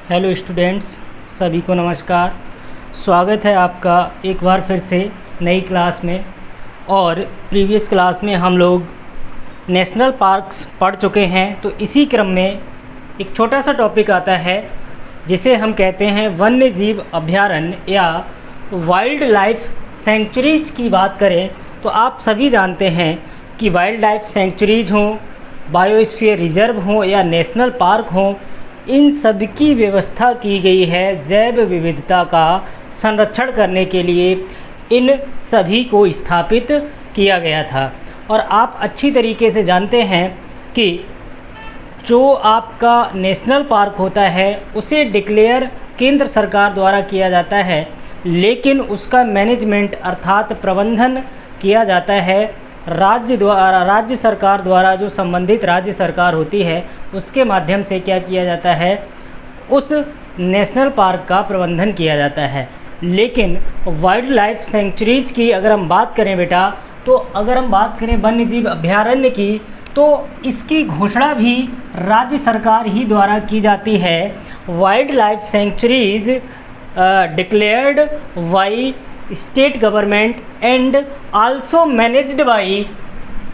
Hello students, सभी को नमस्कार। स्वागत है आपका एक बार फिर से नई क्लास में। और प्रीवियस क्लास में हम लोग नेशनल पार्क्स पढ़ चुके हैं, तो इसी क्रम में एक छोटा सा टॉपिक आता है जिसे हम कहते हैं वन्य जीव अभयारण्य या वाइल्ड लाइफ सेंचुरीज की बात करें तो आप सभी जानते हैं कि वाइल्ड लाइफ सेंचुरीज हों, बायोस्फीयर रिजर्व हों या नेशनल पार्क हों, इन सब की व्यवस्था की गई है जैव विविधता का संरक्षण करने के लिए। इन सभी को स्थापित किया गया था। और आप अच्छी तरीके से जानते हैं कि जो आपका नेशनल पार्क होता है उसे डिक्लेयर केंद्र सरकार द्वारा किया जाता है, लेकिन उसका मैनेजमेंट अर्थात प्रबंधन किया जाता है राज्य सरकार द्वारा। जो संबंधित राज्य सरकार होती है उसके माध्यम से क्या किया जाता है, उस नेशनल पार्क का प्रबंधन किया जाता है। लेकिन वाइल्ड लाइफ सेंचुरीज की अगर हम बात करें बेटा, तो अगर हम बात करें वन्य जीव अभयारण्य की, तो इसकी घोषणा भी राज्य सरकार ही द्वारा की जाती है। Wild life sanctuaries declared by state government and also managed by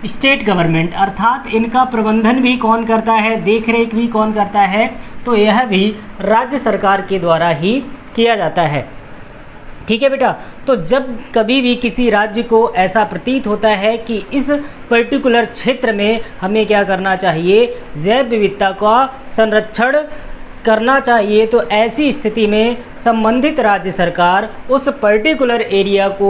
state government, अर्थात इनका प्रबंधन भी कौन करता है, देख रेख भी कौन करता है, तो यह भी राज्य सरकार के द्वारा ही किया जाता है। ठीक है बेटा। तो जब कभी भी किसी राज्य को ऐसा प्रतीत होता है कि इस पर्टिकुलर क्षेत्र में हमें क्या करना चाहिए, जैव विविधता का संरक्षण करना चाहिए, तो ऐसी स्थिति में संबंधित राज्य सरकार उस पर्टिकुलर एरिया को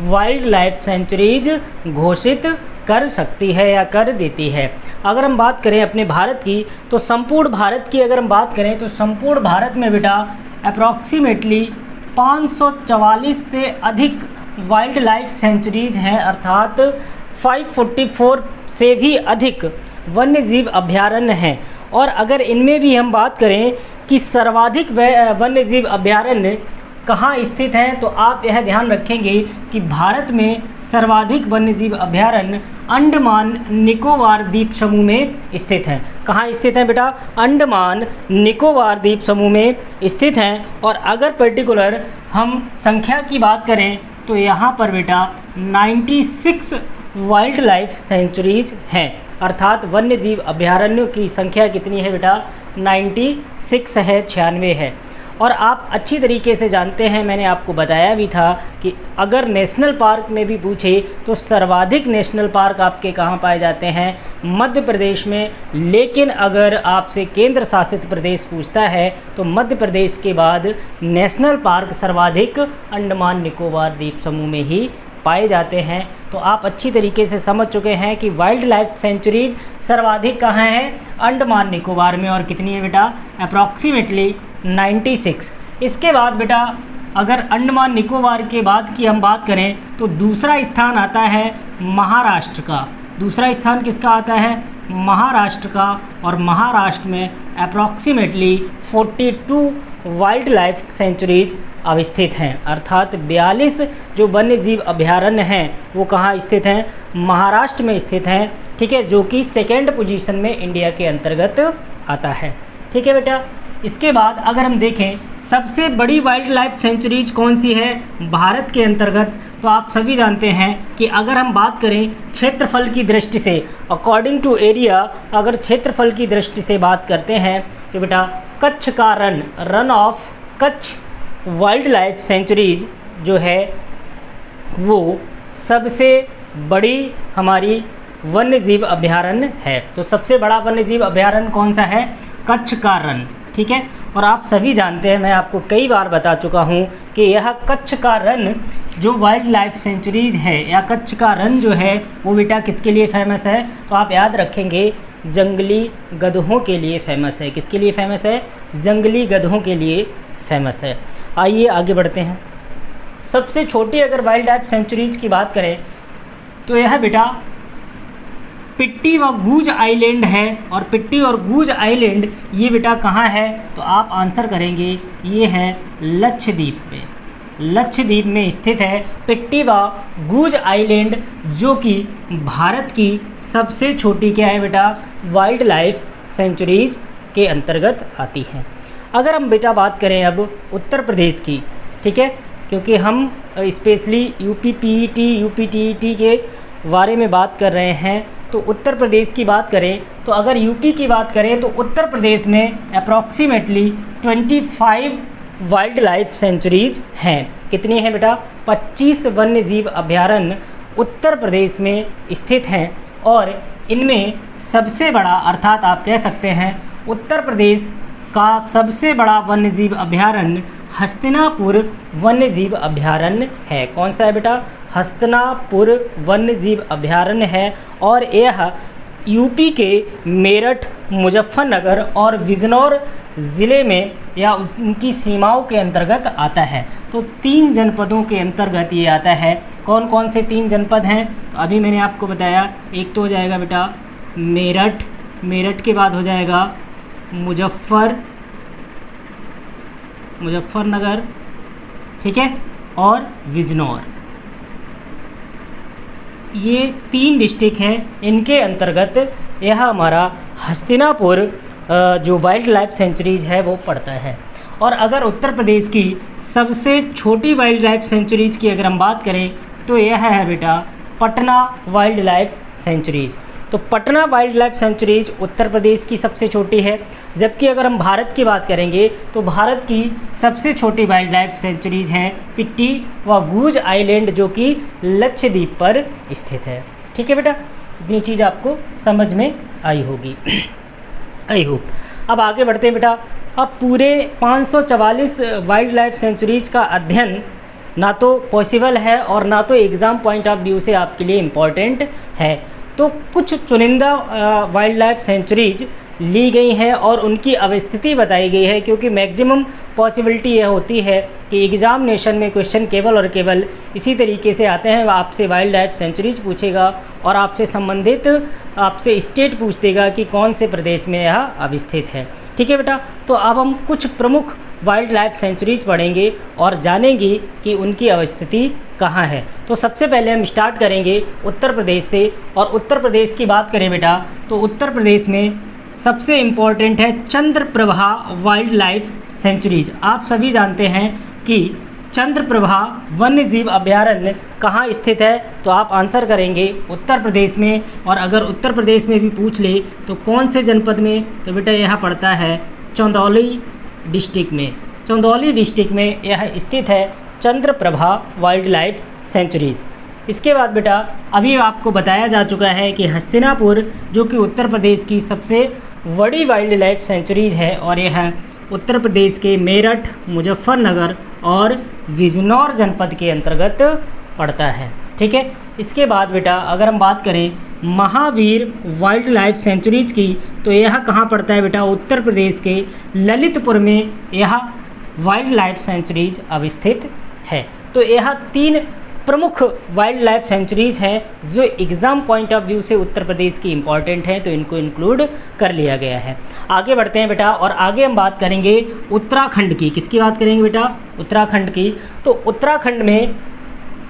वाइल्ड लाइफ सेंचुरीज घोषित कर सकती है या कर देती है। अगर हम बात करें अपने भारत की, तो संपूर्ण भारत की अगर हम बात करें तो संपूर्ण भारत में बेटा अप्रॉक्सीमेटली 544 से अधिक वाइल्ड लाइफ सेंचुरीज हैं, अर्थात 544 से भी अधिक वन्य जीव अभयारण्य हैं। और अगर इनमें भी हम बात करें कि सर्वाधिक वन्य जीव अभयारण्य कहाँ स्थित हैं, तो आप यह ध्यान रखेंगे कि भारत में सर्वाधिक वन्य जीव अभयारण्य अंडमान निकोबार द्वीप समूह में स्थित हैं। कहाँ स्थित हैं बेटा? अंडमान निकोबार द्वीप समूह में स्थित हैं। और अगर पर्टिकुलर हम संख्या की बात करें तो यहाँ पर बेटा 96 वाइल्ड लाइफ सेंचुरीज हैं, अर्थात वन्य जीव अभयारण्यों की संख्या कितनी है बेटा? 96 है, 96 है। और आप अच्छी तरीके से जानते हैं, मैंने आपको बताया भी था कि अगर नेशनल पार्क में भी पूछे तो सर्वाधिक नेशनल पार्क आपके कहाँ पाए जाते हैं? मध्य प्रदेश में। लेकिन अगर आपसे केंद्र शासित प्रदेश पूछता है तो मध्य प्रदेश के बाद नेशनल पार्क सर्वाधिक अंडमान निकोबार द्वीप समूह में ही पाए जाते हैं। तो आप अच्छी तरीके से समझ चुके हैं कि वाइल्ड लाइफ सेंचुरीज सर्वाधिक कहाँ है? अंडमान निकोबार में। और कितनी है बेटा? अप्रॉक्सीमेटली 96। इसके बाद बेटा अगर अंडमान निकोबार के बाद की हम बात करें तो दूसरा स्थान आता है महाराष्ट्र का। दूसरा स्थान किसका आता है? महाराष्ट्र का। और महाराष्ट्र में अप्रॉक्सीमेटली 42 वाइल्ड लाइफ सेंचुरीज अवस्थित हैं, अर्थात 42 जो वन्य जीव अभयारण्य हैं वो कहाँ स्थित हैं? महाराष्ट्र में स्थित हैं। ठीक है, जो कि सेकेंड पोजीशन में इंडिया के अंतर्गत आता है। ठीक है बेटा। इसके बाद अगर हम देखें सबसे बड़ी वाइल्ड लाइफ सेंचुरीज कौन सी है भारत के अंतर्गत, तो आप सभी जानते हैं कि अगर हम बात करें क्षेत्रफल की दृष्टि से, अकॉर्डिंग टू एरिया, अगर क्षेत्रफल की दृष्टि से बात करते हैं तो बेटा कच्छ का run of Kutch wild life sanctuaries जो है वो सबसे बड़ी हमारी वन्य जीव अभयारण्य है। तो सबसे बड़ा वन्य जीव अभयारण्य कौन सा है? कच्छ का रण। ठीक है। और आप सभी जानते हैं, मैं आपको कई बार बता चुका हूँ कि यह कच्छ का रण जो वाइल्ड लाइफ सेंचुरीज है या कच्छ का रण जो है वो बेटा किसके लिए फेमस है? तो आप याद रखेंगे जंगली गधों के लिए फेमस है। किसके लिए फेमस है? जंगली गधों के लिए फेमस है। आइए आगे बढ़ते हैं। सबसे छोटी अगर वाइल्ड लाइफ सेंचुरीज की बात करें तो यह बेटा पिट्टी व गूज आइलैंड है। और पिट्टी और गूज आइलैंड ये बेटा कहाँ है? तो आप आंसर करेंगे ये है लक्षद्वीप में। लक्षद्वीप में स्थित है पिट्टी व गूज आइलैंड, जो कि भारत की सबसे छोटी क्या है बेटा? वाइल्ड लाइफ सेंचुरीज के अंतर्गत आती हैं। अगर हम बेटा बात करें अब उत्तर प्रदेश की, ठीक है, क्योंकि हम specially UP PET UP TET के बारे में बात कर रहे हैं, तो उत्तर प्रदेश की बात करें तो अगर यूपी की बात करें तो उत्तर प्रदेश में अप्रॉक्सीमेटली 25 वाइल्ड लाइफ सेंचुरीज हैं। कितनी हैं बेटा? 25 वन्य जीव अभयारण्य उत्तर प्रदेश में स्थित हैं और इनमें सबसे बड़ा, अर्थात आप कह सकते हैं उत्तर प्रदेश का सबसे बड़ा वन्य जीव अभयारण्य हस्तिनापुर वन्य जीव अभयारण्य है। कौन सा है बेटा? हस्तिनापुर वन्य जीव अभयारण्य है और यह यूपी के मेरठ, मुजफ्फरनगर और बिजनौर ज़िले में या उनकी सीमाओं के अंतर्गत आता है। तो 3 जनपदों के अंतर्गत ये आता है। कौन कौन से 3 जनपद हैं? तो अभी मैंने आपको बताया, एक तो हो जाएगा बेटा मेरठ, मेरठ के बाद हो जाएगा मुजफ्फरनगर, ठीक है, और बिजनौर। ये 3 डिस्ट्रिक्ट हैं, इनके अंतर्गत यह हमारा हस्तिनापुर जो वाइल्ड लाइफ सेंचुरीज है वो पड़ता है। और अगर उत्तर प्रदेश की सबसे छोटी वाइल्ड लाइफ सेंचुरीज की अगर हम बात करें तो यह है बेटा पटना वाइल्ड लाइफ सेंचुरीज। तो Patna wild life sanctuaries Uttar Pradesh की सबसे छोटी है, जबकि अगर हम भारत की बात करेंगे तो भारत की सबसे छोटी वाइल्ड लाइफ सेंचुरीज हैं पिट्टी व गूज आइलैंड, जो कि लक्षद्वीप पर स्थित है। ठीक है बेटा, इतनी चीज़ आपको समझ में आई होगी, आई होप। अब आगे बढ़ते हैं बेटा। अब पूरे 544 वाइल्ड लाइफ सेंचुरीज का अध्ययन ना तो पॉसिबल है और ना तो एग्ज़ाम पॉइंट ऑफ व्यू से आपके लिए इम्पॉर्टेंट है। तो कुछ चुनिंदा वाइल्ड लाइफ सेंचुरीज ली गई हैं और उनकी अवस्थिति बताई गई है, क्योंकि मैक्सिमम पॉसिबिलिटी यह होती है कि एग्जामिनेशन में क्वेश्चन केवल और केवल इसी तरीके से आते हैं, आपसे वाइल्ड लाइफ सेंचुरीज पूछेगा और आपसे संबंधित आपसे स्टेट पूछ देगा कि कौन से प्रदेश में यह अवस्थित है। ठीक है बेटा, तो अब हम कुछ प्रमुख वाइल्ड लाइफ सेंचुरीज पढ़ेंगे और जानेंगे कि उनकी अवस्थिति कहाँ है। तो सबसे पहले हम स्टार्ट करेंगे उत्तर प्रदेश से, और उत्तर प्रदेश की बात करें बेटा तो उत्तर प्रदेश में सबसे इम्पॉर्टेंट है चंद्रप्रभा वाइल्ड लाइफ सेंचुरीज। आप सभी जानते हैं कि चंद्रप्रभा वन्य जीव अभयारण्य कहाँ स्थित है, तो आप आंसर करेंगे उत्तर प्रदेश में। और अगर उत्तर प्रदेश में भी पूछ ले तो कौन से जनपद में, तो बेटा यह पड़ता है चंदौली डिस्ट्रिक्ट में। चंदौली डिस्ट्रिक्ट में यह स्थित है चंद्रप्रभा वाइल्ड लाइफ सेंचुरीज। इसके बाद बेटा अभी आपको बताया जा चुका है कि हस्तिनापुर जो कि उत्तर प्रदेश की सबसे बड़ी वाइल्ड लाइफ सेंचुरीज है और यह उत्तर प्रदेश के मेरठ, मुजफ्फरनगर और बिजनौर जनपद के अंतर्गत पड़ता है। ठीक है, इसके बाद बेटा अगर हम बात करें महावीर वाइल्ड लाइफ सेंचुरीज की, तो यह कहाँ पड़ता है बेटा? उत्तर प्रदेश के ललितपुर में यह वाइल्ड लाइफ सेंचुरीज अवस्थित है। तो यह 3 प्रमुख वाइल्ड लाइफ सेंचुरीज हैं जो एग्ज़ाम पॉइंट ऑफ व्यू से उत्तर प्रदेश की इम्पॉर्टेंट हैं, तो इनको इंक्लूड कर लिया गया है। आगे बढ़ते हैं बेटा, और आगे हम बात करेंगे उत्तराखंड की। किसकी बात करेंगे बेटा? उत्तराखंड की। तो उत्तराखंड में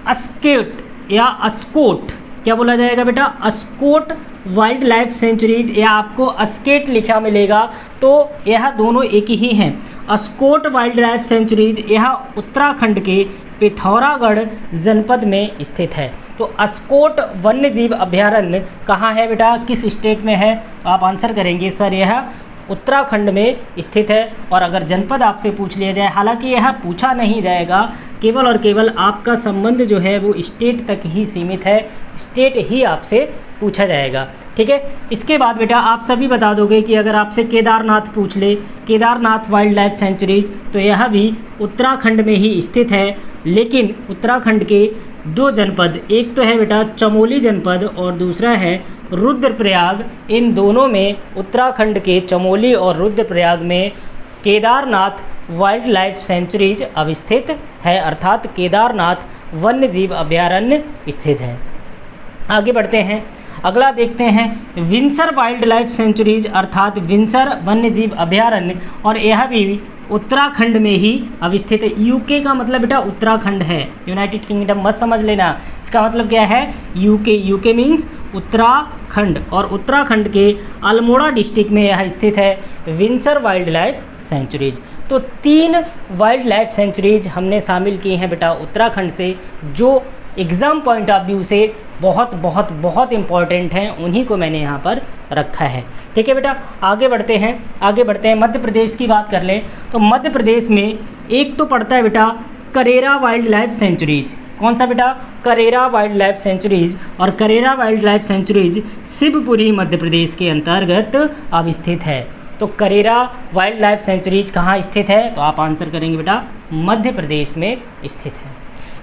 अस्केट या अस्कोट, क्या बोला जाएगा बेटा? अस्कोट वाइल्ड लाइफ सेंचुरीज, या आपको अस्केट लिखा मिलेगा, तो यह दोनों एक ही हैं। अस्कोट वाइल्ड लाइफ सेंचुरीज यह उत्तराखंड के पिथौरागढ़ जनपद में स्थित है। तो अस्कोट वन्य जीव अभयारण्य कहाँ है बेटा? किस स्टेट में है? तो आप आंसर करेंगे सर यह उत्तराखंड में स्थित है। और अगर जनपद आपसे पूछ लिया जाए, हालांकि यह पूछा नहीं जाएगा, केवल और केवल आपका संबंध जो है वो स्टेट तक ही सीमित है, स्टेट ही आपसे पूछा जाएगा। ठीक है, इसके बाद बेटा आप सभी बता दोगे कि अगर आपसे केदारनाथ पूछ ले, केदारनाथ वाइल्ड लाइफ सेंचुरीज, तो यह भी उत्तराखंड में ही स्थित है। लेकिन उत्तराखंड के 2 जनपद, एक तो है बेटा चमोली जनपद और दूसरा है रुद्रप्रयाग। इन दोनों में, उत्तराखंड के चमोली और रुद्रप्रयाग में केदारनाथ वाइल्ड लाइफ सेंचुरीज अवस्थित है, अर्थात केदारनाथ वन्य जीव अभयारण्य स्थित है। आगे बढ़ते हैं, अगला देखते हैं विंसर वाइल्ड लाइफ सेंचुरीज, अर्थात विंसर वन्य जीव अभयारण्य, और यह भी उत्तराखंड में ही अवस्थित है। यूके का मतलब बेटा उत्तराखंड है, यूनाइटेड किंगडम मत समझ लेना, इसका मतलब क्या है? यूके। यूके मीन्स उत्तराखंड, और उत्तराखंड के अल्मोड़ा डिस्ट्रिक्ट में यह स्थित है विंसर वाइल्ड लाइफ सेंचुरीज। तो 3 वाइल्ड लाइफ सेंचुरीज हमने शामिल की हैं बेटा उत्तराखंड से, जो एग्ज़ाम पॉइंट ऑफ व्यू से बहुत बहुत बहुत इम्पॉर्टेंट हैं, उन्हीं को मैंने यहाँ पर रखा है। ठीक है बेटा, आगे बढ़ते हैं। मध्य प्रदेश की बात कर लें तो मध्य प्रदेश में एक तो पड़ता है बेटा करेरा वाइल्ड लाइफ सेंचुरीज। कौन सा बेटा? Karera wildlife sanctuaries. और Karera wildlife sanctuaries Shivpuri Madhya Pradesh के अंतर्गत अवस्थित है। तो करेरा वाइल्ड लाइफ सेंचुरीज कहाँ स्थित है? तो आप आंसर करेंगे बेटा मध्य प्रदेश में स्थित है।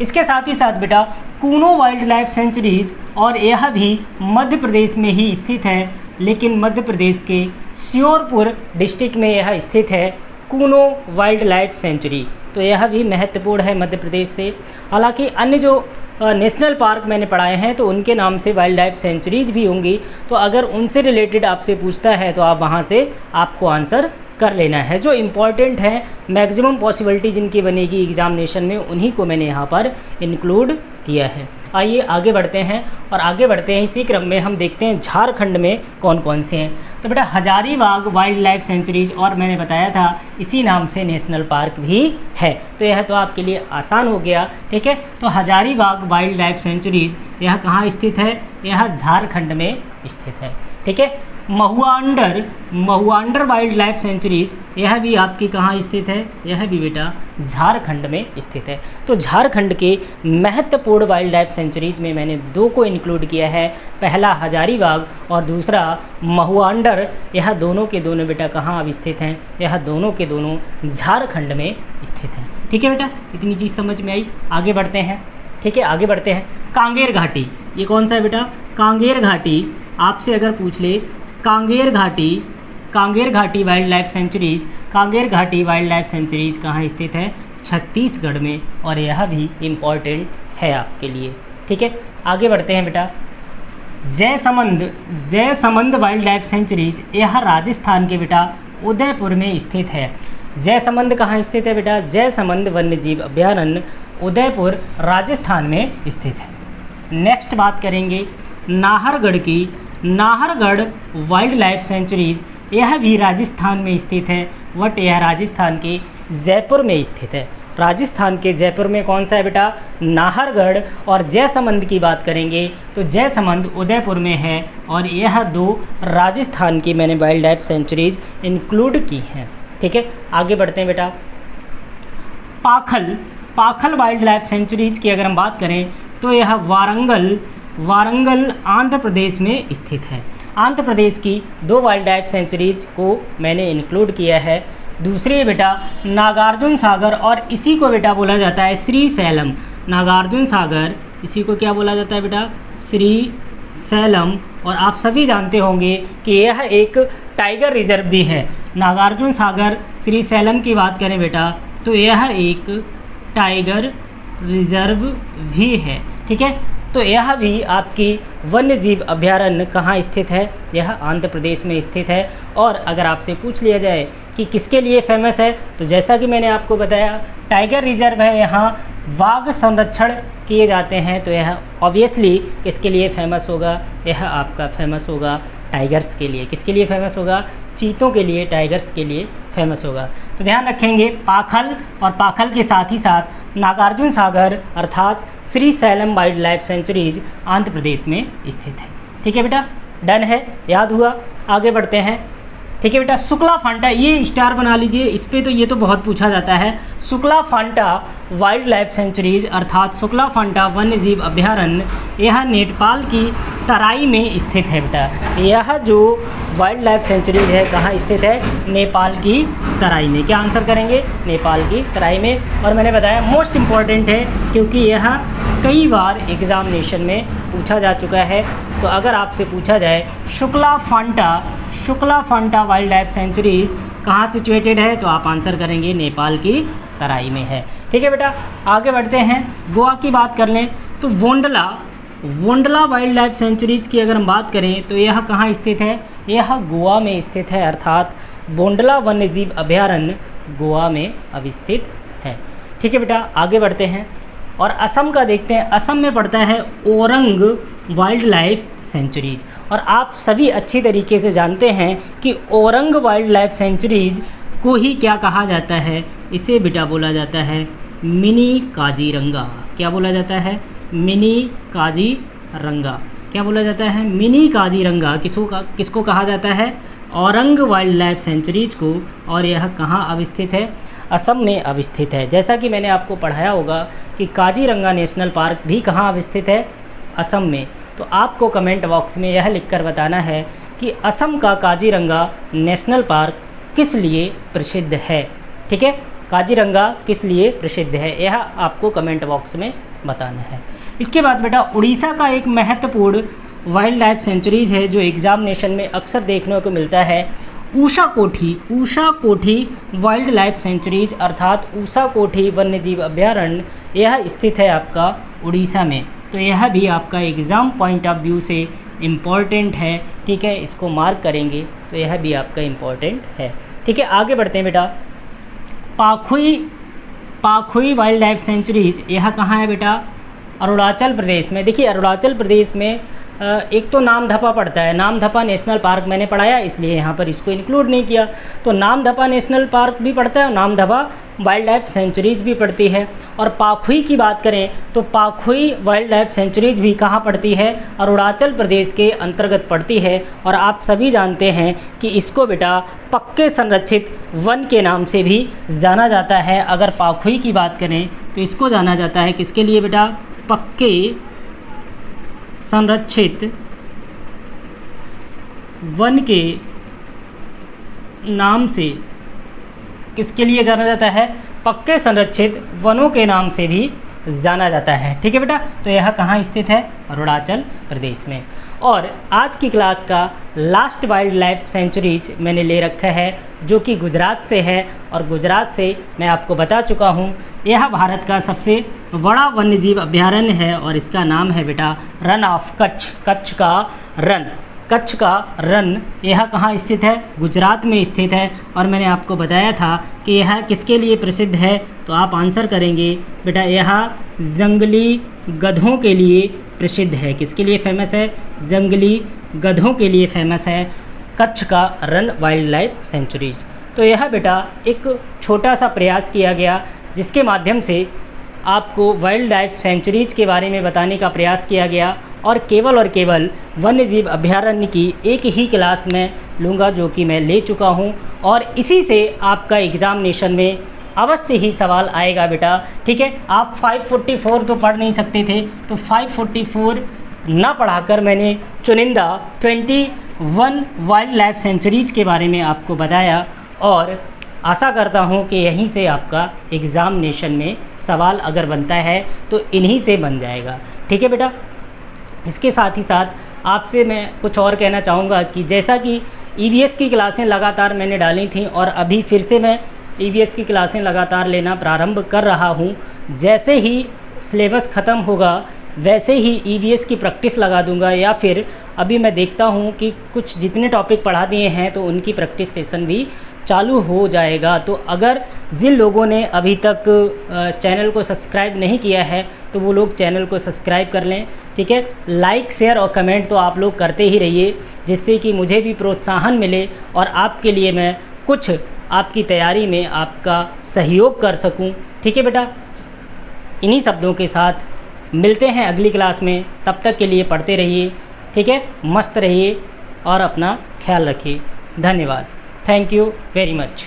इसके साथ ही साथ बेटा कूनो वाइल्ड लाइफ सेंचुरीज, और यह भी मध्य प्रदेश में ही स्थित है, लेकिन मध्य प्रदेश के श्योरपुर डिस्ट्रिक्ट में यह स्थित है कूनो वाइल्ड लाइफ सेंचुरी। तो यह भी महत्वपूर्ण है मध्य प्रदेश से। हालांकि अन्य जो नेशनल पार्क मैंने पढ़ाए हैं तो उनके नाम से वाइल्ड लाइफ सेंचुरीज भी होंगी, तो अगर उनसे रिलेटेड आपसे पूछता है तो आप वहाँ से आपको आंसर कर लेना है। जो इम्पॉर्टेंट है, मैक्सिमम पॉसिबिलिटी जिनकी बनेगी एग्जामिनेशन में, उन्हीं को मैंने यहाँ पर इंक्लूड किया है। आइए आगे बढ़ते हैं, और आगे बढ़ते हैं इसी क्रम में हम देखते हैं झारखंड में कौन कौन से हैं। तो बेटा हजारीबाग वाइल्ड लाइफ सेंचुरीज, और मैंने बताया था इसी नाम से नेशनल पार्क भी है, तो यह तो आपके लिए आसान हो गया। ठीक है, तो हजारीबाग वाइल्ड लाइफ सेंचुरीज यह कहाँ स्थित है? यह झारखंड में स्थित है। ठीक है, महुआंडर वाइल्ड लाइफ सेंचुरीज यह भी आपकी कहाँ स्थित है? यह भी बेटा झारखंड में स्थित है। तो झारखंड के महत्वपूर्ण वाइल्ड लाइफ सेंचुरीज में मैंने 2 को इंक्लूड किया है, पहला हजारीबाग और दूसरा महुआंडर। यह दोनों के दोनों बेटा कहाँ अवस्थित हैं? यह दोनों के दोनों झारखंड में स्थित हैं। ठीक है बेटा, इतनी चीज़ समझ में आई। आगे बढ़ते हैं। ठीक है, आगे बढ़ते हैं। कांगेर घाटी, ये कौन सा है बेटा? कांगेर घाटी। आपसे अगर पूछ ले कांगेर घाटी वाइल्ड लाइफ सेंचुरीज, कांगेर घाटी वाइल्ड लाइफ सेंचुरीज कहाँ स्थित है? छत्तीसगढ़ में, और यह भी इम्पॉर्टेंट है आपके लिए। ठीक है, आगे बढ़ते हैं बेटा। जयसमंद वाइल्ड लाइफ सेंचुरीज यह राजस्थान के बेटा उदयपुर में स्थित है। जयसमंद कहाँ स्थित है बेटा? जयसमंद वन्यजीव अभयारण्य उदयपुर राजस्थान में स्थित है। नेक्स्ट बात करेंगे नाहरगढ़ की। नाहरगढ़ वाइल्ड लाइफ सेंचुरीज यह भी राजस्थान में स्थित है, बट यह राजस्थान के जयपुर में स्थित है। राजस्थान के जयपुर में कौन सा है बेटा? नाहरगढ़। और जयसमंद की बात करेंगे तो जयसमंद उदयपुर में है, और यह 2 राजस्थान की मैंने वाइल्ड लाइफ सेंचुरीज इंक्लूड की हैं। ठीक है, आगे बढ़ते हैं बेटा। पाखल वाइल्ड लाइफ सेंचुरीज की अगर हम बात करें तो यह वारंगल आंध्र प्रदेश में स्थित है। आंध्र प्रदेश की 2 वाइल्ड लाइफ सेंचुरीज को मैंने इंक्लूड किया है। दूसरी है बेटा नागार्जुन सागर, और इसी को बेटा बोला जाता है श्रीशैलम। नागार्जुन सागर, इसी को क्या बोला जाता है बेटा? श्रीशैलम। और आप सभी जानते होंगे कि यह एक टाइगर रिजर्व भी है। नागार्जुन सागर श्रीशैलम की बात करें बेटा तो यह एक टाइगर रिजर्व भी है। ठीक है, तो यह भी आपकी वन्य जीव अभयारण्य कहाँ स्थित है? यह आंध्र प्रदेश में स्थित है। और अगर आपसे पूछ लिया जाए कि किसके लिए फेमस है, तो जैसा कि मैंने आपको बताया टाइगर रिजर्व है, यहाँ बाघ संरक्षण किए जाते हैं, तो यह ऑब्वियसली किसके लिए फेमस होगा? यह आपका फेमस होगा टाइगर्स के लिए। किसके लिए फेमस होगा? चीतों के लिए, टाइगर्स के लिए फेमस होगा। तो ध्यान रखेंगे पाखल, और पाखल के साथ ही साथ नागार्जुन सागर अर्थात Srisailam wildlife sanctuaries Andhra Pradesh में स्थित है। ठीक है बेटा, डन है, याद हुआ। आगे बढ़ते हैं। ठीक है बेटा, शुक्ला फांटा, ये स्टार बना लीजिए इस पर, तो ये तो बहुत पूछा जाता है। Shukla Phanta wild life sanctuaries अर्थात शुक्ला फांटा वन्य जीव अभयारण्य यह नेपाल की तराई में स्थित है बेटा। यह जो वाइल्ड लाइफ सेंचुरीज है कहाँ स्थित है? नेपाल की तराई में। क्या आंसर करेंगे? नेपाल की तराई में। और मैंने बताया मोस्ट इम्पॉर्टेंट है क्योंकि यह कई बार एग्जामिनेशन में पूछा जा चुका है। तो अगर आपसे पूछा जाए Shukla Phanta wild life sanctuary कहाँ सिचुएटेड है, तो आप आंसर करेंगे नेपाल की तराई में है। ठीक है बेटा, आगे बढ़ते हैं। गोवा की बात कर लें तो वोंडला वाइल्ड लाइफ सेंचुरीज की अगर हम बात करें तो यह कहाँ स्थित है? यह गोवा में स्थित है, अर्थात वोंडला वन्यजीव अभयारण्य गोवा में अवस्थित है। ठीक है बेटा, आगे बढ़ते हैं। और असम का देखते हैं, असम में पड़ता है ओरंग वाइल्ड लाइफ सेंचुरीज। और आप सभी अच्छी तरीके से जानते हैं कि ओरंग वाइल्ड लाइफ सेंचुरीज को ही क्या कहा जाता है, इसे बेटा बोला जाता है मिनी काजीरंगा। क्या बोला जाता है? मिनी काजीरंगा। क्या बोला जाता है? मिनी काजीरंगा। किसको कहा जाता है? औरंग वाइल्ड लाइफ सेंचुरीज को। और यह कहाँ अवस्थित है? असम में अवस्थित है। जैसा कि मैंने आपको पढ़ाया होगा कि काजीरंगा नेशनल पार्क भी कहाँ अवस्थित है? असम में। तो आपको कमेंट बॉक्स में यह लिखकर बताना है कि असम का काजीरंगा नेशनल पार्क किस लिए प्रसिद्ध है। ठीक है, काजीरंगा किस लिए प्रसिद्ध है, यह आपको कमेंट बॉक्स में बताना है। इसके बाद बेटा उड़ीसा का एक महत्वपूर्ण वाइल्ड लाइफ सेंचुरीज है जो एग्जामिनेशन में अक्सर देखने को मिलता है, ऊषा कोठी वाइल्ड लाइफ सेंचुरीज, अर्थात ऊषा कोठी वन्यजीव अभ्यारण्य। यह स्थित है आपका उड़ीसा में। तो यह भी आपका एग्ज़ाम पॉइंट ऑफ व्यू से इम्पॉर्टेंट है। ठीक है, इसको मार्क करेंगे तो यह भी आपका इम्पॉर्टेंट है। ठीक है, आगे बढ़ते हैं बेटा। पाखुई वाइल्ड लाइफ सेंचुरीज, यह कहाँ है बेटा? अरुणाचल प्रदेश में। देखिए अरुणाचल प्रदेश में एक तो नामदफा पड़ता है, नामदफा नेशनल पार्क मैंने पढ़ाया इसलिए यहाँ पर इसको इंक्लूड नहीं किया। तो नामदफा नेशनल पार्क भी पड़ता है, नामदफा वाइल्ड लाइफ सेंचुरीज भी पड़ती है। और पाखुई की बात करें तो पाखुई वाइल्ड लाइफ सेंचुरीज भी कहाँ पड़ती है? अरुणाचल प्रदेश के अंतर्गत पड़ती है। और आप सभी जानते हैं कि इसको बेटा पक्के संरक्षित वन के नाम से भी जाना जाता है। अगर पाखुई की बात करें तो इसको जाना जाता है किसके लिए बेटा? पक्के संरक्षित वन के नाम से। किसके लिए जाना जाता है? पक्के संरक्षित वनों के नाम से भी जाना जाता है। ठीक है बेटा, तो यह कहाँ स्थित है? अरुणाचल प्रदेश में। और आज की क्लास का लास्ट वाइल्ड लाइफ सेंचुरीज मैंने ले रखा है जो कि गुजरात से है। और गुजरात से मैं आपको बता चुका हूँ, यह भारत का सबसे बड़ा वन्यजीव अभ्यारण्य है और इसका नाम है बेटा रन ऑफ कच्छ। कच्छ का रन यह कहाँ स्थित है? गुजरात में स्थित है। और मैंने आपको बताया था कि यह किसके लिए प्रसिद्ध है, तो आप आंसर करेंगे बेटा यह जंगली गधों के लिए प्रसिद्ध है। किसके लिए फेमस है? जंगली गधों के लिए फेमस है कच्छ का रन वाइल्ड लाइफ सेंचुरीज। तो यह बेटा एक छोटा सा प्रयास किया गया जिसके माध्यम से आपको वाइल्ड लाइफ सेंचुरीज के बारे में बताने का प्रयास किया गया। और केवल वन्यजीव अभ्यारण्य की एक ही क्लास में लूँगा जो कि मैं ले चुका हूँ। और इसी से आपका एग्ज़ामिनेशन में अवश्य ही सवाल आएगा बेटा। ठीक है, आप 544 तो पढ़ नहीं सकते थे, तो 544 ना पढ़ाकर मैंने चुनिंदा 21 वाइल्ड लाइफ सेंचुरीज के बारे में आपको बताया। और आशा करता हूँ कि यहीं से आपका एग्ज़ामिनेशन में सवाल अगर बनता है तो इन्हीं से बन जाएगा। ठीक है बेटा, इसके साथ ही साथ आपसे मैं कुछ और कहना चाहूँगा कि जैसा कि ईवीएस की क्लासें लगातार मैंने डाली थी और अभी फिर से मैं ईवीएस की क्लासें लगातार लेना प्रारंभ कर रहा हूँ। जैसे ही सिलेबस ख़त्म होगा वैसे ही ईवीएस की प्रैक्टिस लगा दूंगा, या फिर अभी मैं देखता हूँ कि कुछ जितने टॉपिक पढ़ा दिए हैं तो उनकी प्रैक्टिस सेशन भी चालू हो जाएगा। तो अगर जिन लोगों ने अभी तक चैनल को सब्सक्राइब नहीं किया है तो वो लोग चैनल को सब्सक्राइब कर लें। ठीक है, लाइक शेयर और कमेंट तो आप लोग करते ही रहिए जिससे कि मुझे भी प्रोत्साहन मिले और आपके लिए मैं कुछ आपकी तैयारी में आपका सहयोग कर सकूं। ठीक है बेटा, इन्हीं शब्दों के साथ मिलते हैं अगली क्लास में। तब तक के लिए पढ़ते रहिए। ठीक है, मस्त रहिए और अपना ख्याल रखिए। धन्यवाद। Thank you very much.